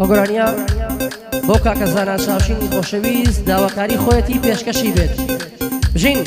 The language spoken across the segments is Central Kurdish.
ئۆگرانیا بۆ کاکە زانان شاوشینی خۆشەویست داواکاری خۆیەتی پێشکەشی بێت. بژین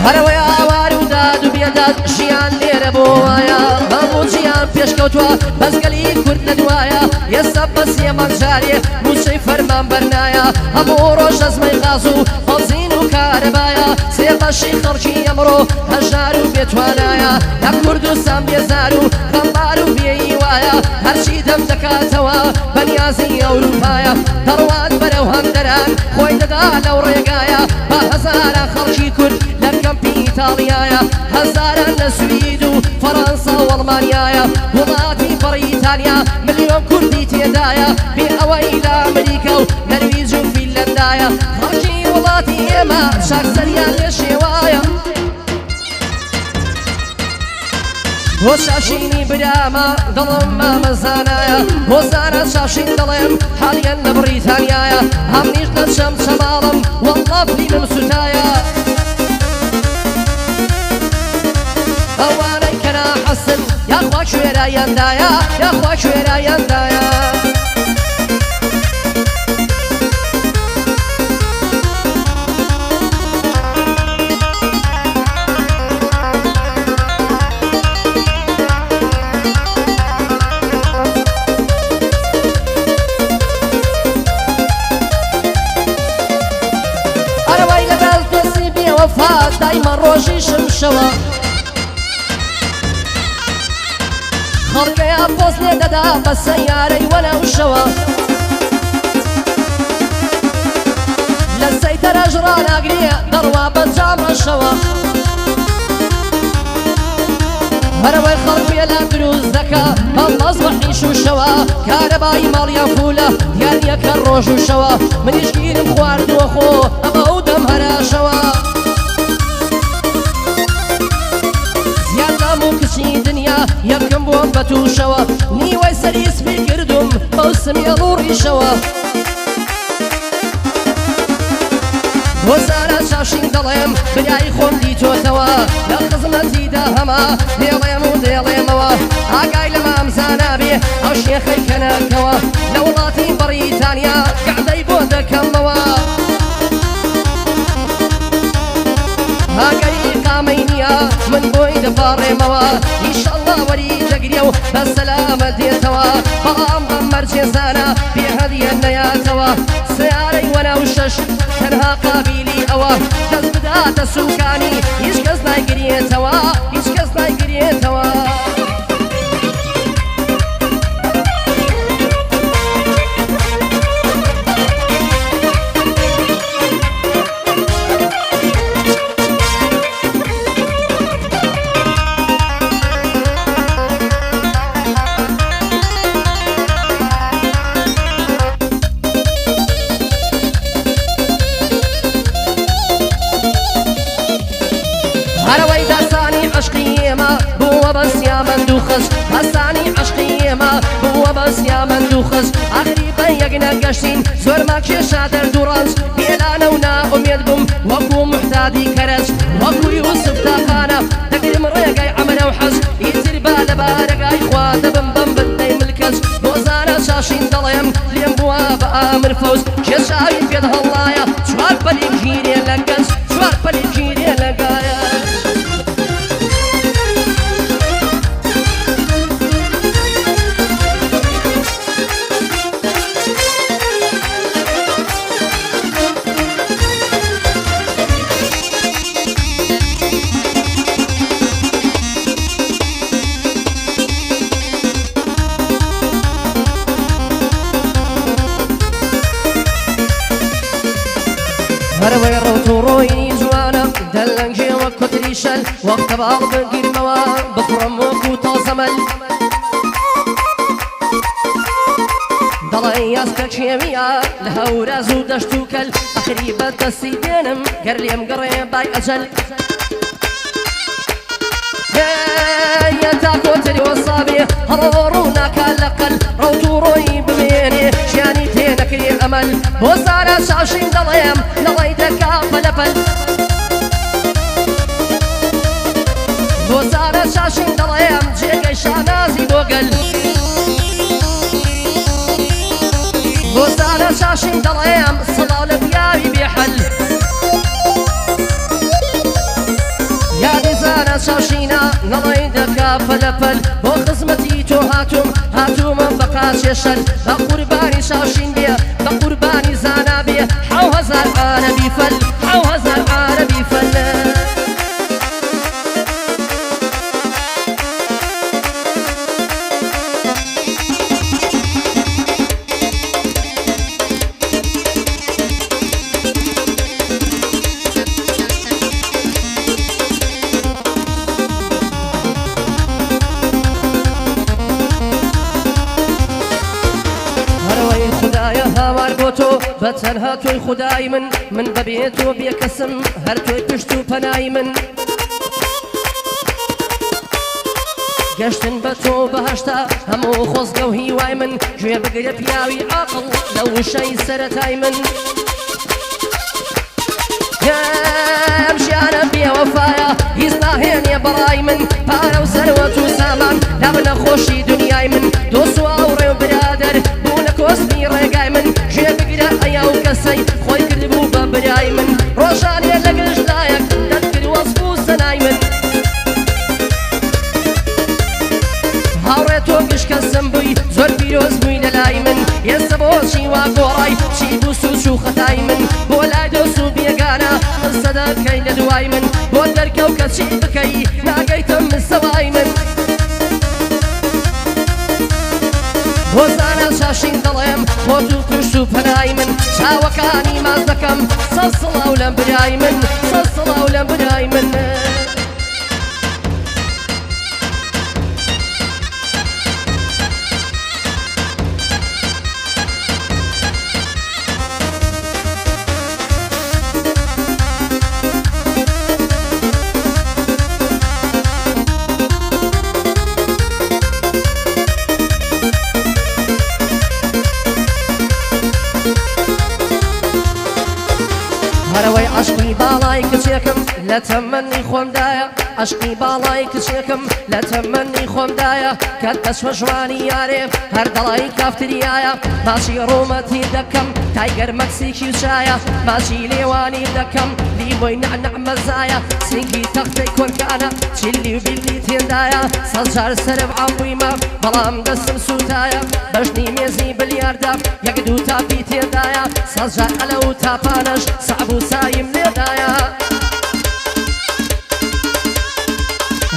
هەرەوەی ئاوار و داد و بێداد ژیان لێرە بۆ وایە هەموو ژیان پێشکەوتووە بەزگەلی کورد لە دوایە ئێستا بەسێ مەنجارێ موچەی فەرمان بەرنایە هەموو ڕۆژ ئەزمەی غاز و هەڵزین و کارەبایە سێ بەشی خەڵکی ئەمڕۆ هەژار و بێتوانایە لە کوردستان بێزار و خەمبار و بێئیوایە هەرچی دەم دەکاتەوە بەنیازی ئەوروپایە دەڕوات بەرەو هەندەران خۆی دەدا لەو ڕێگایە بە هەزارە خەڵکی کورد لە کەمپی ئیتاڵیایە هەزاران لە سوید و فەڕەنسا و ئەڵمانیایە وڵاتی بەریتانیا ملیۆن کوردی تێدایە بێ ئەوەی لە ئەمریکا و نەرویج و فینلەندایە خەڵکی وڵاتی ئێمە چاکسەریان لێ شێوایە بۆ شاشینی برامە دڵم مامەزانایە بۆ زانە شاشین دەڵێم حالیان لە بریتانیایە هەمنیش دەچەم چەماڵم وەڵڵا فیلم سوتایە ئەوانەی کە ناحەسن یاخوا کوێرایاندایە یاخوا کوێرایاندایە ئەرەوەی لەگەڵ دۆستی بێوەفا دایمە ڕۆژی شمشەوە خەڵکەیە پۆست لێ دەدا بە سەیارەی وەنەوشەوە لە سەیتەرەژ ڕاناگرێ دەڕوا بە جامەشەوە هەرەوەی خەڵک بێلا دروست دەکا هەڵمەز بە حیش و شەوە کارەبای ماڵیان فولە دیارنیەکە ڕۆژ و شەوە منیش گیرم خواردووە خۆ ئەمە ئەو دەم هەراشەوە زیادام و کچی دنیا یەکم بۆم بە تووشەوە نیوەی سەری سپی کردوم بەو سمێڵ و ڕیشەوە بۆ زارە چاوشین دەڵێم بریای خۆم دیتۆتەوە لە خزمەتیدا هەما دێڵێم و دێڵێمەوە ئاگای لە مامزانە بێ ئەو شێخەی کەنەکەوە لە وڵاتی بەریتانیا گەعدەی بۆ دەکەمەوە ئاگەری قامەی نییە من بۆی دەپاڕێمەوە ئیشەڵڵا وەری دەگرێ و بە سەلامەت دێتەوە بەڵام ئەم مەرجێزانە بێ هەدیە نەیاتەوە سیارەی وەنە و شەش تەنها قابیلی ئەوە دەست بداتە سوکانی هیچ کەس نایگرێتەوە هیچ کەس نایگرێتەوە هەرەوەی داستانی عشقی ئێمە بووە بە سیامەند و خەش داستانی عشقی ئێمە بووە بە سیامەند و خەش ئاخری بە یەک نەگەشتین زۆرمان کێشا دەرد و ڕەنج بێلانە و ناومێد بووم وەکو محتادی کەرەج وەکو یوسف تاقانە دەگرم ڕێگای عەمرە و حەج ئیتر با لە بارەگای خوا دەبم بەم بندەی ملکەج بۆ زانە شاشین دەڵێم لێم بووە بە ئامر فەوز کێشاوی پێت هەڵایە چوار پەلی گیرێ لە گەنج چوار پەلی گیرێ لە گایە هەرەوەی ڕەوت و ڕۆینی جوانە دەلەنگێوە کوتریشەل وەختە باڵ بگیرمەوە بخڕم وەکو تازەمەل دەڵێ یاسکە کێویە لە هەوراز و دەشت و کەل ئەخری بەدەستی دێنم گەر لێم گەڕێ بای ئەجەل تا کۆتری وەسابێ هەڵۆ ڕوو ناکات لەقەل ڕەوت و ڕۆی بمێنێ ژیانی تێنەکرێ وزارة شاشين دڵێم لەڵی دەکا پەلەپەل وزارة شاشين دڵێم جێگەی شانازی بۆگەل وزارة شاشين دڵێم سڵاو لە پیاوی بێحەل یادی زارە شاشینە لەڵی دەکا پەلەپەل بۆ خزمەتی تۆ هاتوومە بە قاچێشەل بە قوربانی شاشین بێ بە قوربانی زانا بێ 1000 عارەبی فەل 1000 عارەبی فەل بەتەنها تۆی خودای من بەبێت تۆ بێکەسم هەر تۆی پشت و پەنای من گەشتن بە تۆ بەهەشتا هەموو خۆزگە و هیوای من گوێ بگرە پیاوی عاقڵ لە وشەی سەرەتای من ئەم ژیانە بێوەفایە هیچ ناهێنێ بەڕای من پارە و سەروەت و سامان دابنە خۆشی دنیای من دۆست و ئاوڕێ و برادەر بوو لە کۆسمی ڕێگای من گوێ بگرە ئەیا و کەسەی خۆی کردبوو بە برای من ڕۆژانێ لە گشتایەک دەتکرد وەسف و سەنای من هاوڕێ تۆ گشت کەسم بووی زۆر پیرۆز بووی لەلای من ئێستا بۆچی وا گۆڕای چی بوو سوچ و خەتای من بۆ لای دۆست و بێگانە قسە دەکەی لە دوای من بۆ دەرکەو کە چی بکەی ناگەیتە مستەوای من وزارە شاشین دڵێم بۆ دوو پشت و پەنای من چاوەکانی ماز دەکەم سەد سڵاو لەم برای من سەد سڵاو لەم برای من هەرەوەی عەشقی باڵای کچێکم لە تەمەنی خۆمدایە عەشقی باڵای کچێکم لە تەمەنی خۆمدایە کە دەچوە ژوانی یارێ هەر دەڵی کافتریایە ماچی ڕۆمەتی دەکەم تایگەر مەکسیکی و چایە ماچی لێوانی دەکەم لیمۆی نەعنەع مەزایە سینگی تەختەی کۆرکانە چیلی و بیلی تێندایە سەد جار سەرم عەموویمە بەڵام دەستم سوتایە بەژنی مێزی بلیاردە یەک دوو تاپی تێدایە سەد جار ئەلە و تاپانەش سەعب و سایم لێدایە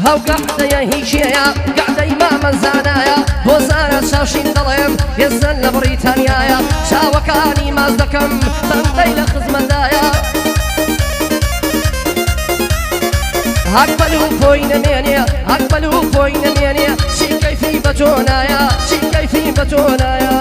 هەو گەعدەیە هیچیەیە گەعدەی مامەزانایە بۆ زارە شاشین دڵێم هێزن لە بریتانیایە چاوەکانی ماز دەکەم بەندەی لە خزمەتدایە هەکبەل و خۆی نەمێنێ هەکبەل و خۆی نەمێنێ چی کەیفی بە تۆ نایە چی کەیفی بە تۆ نایە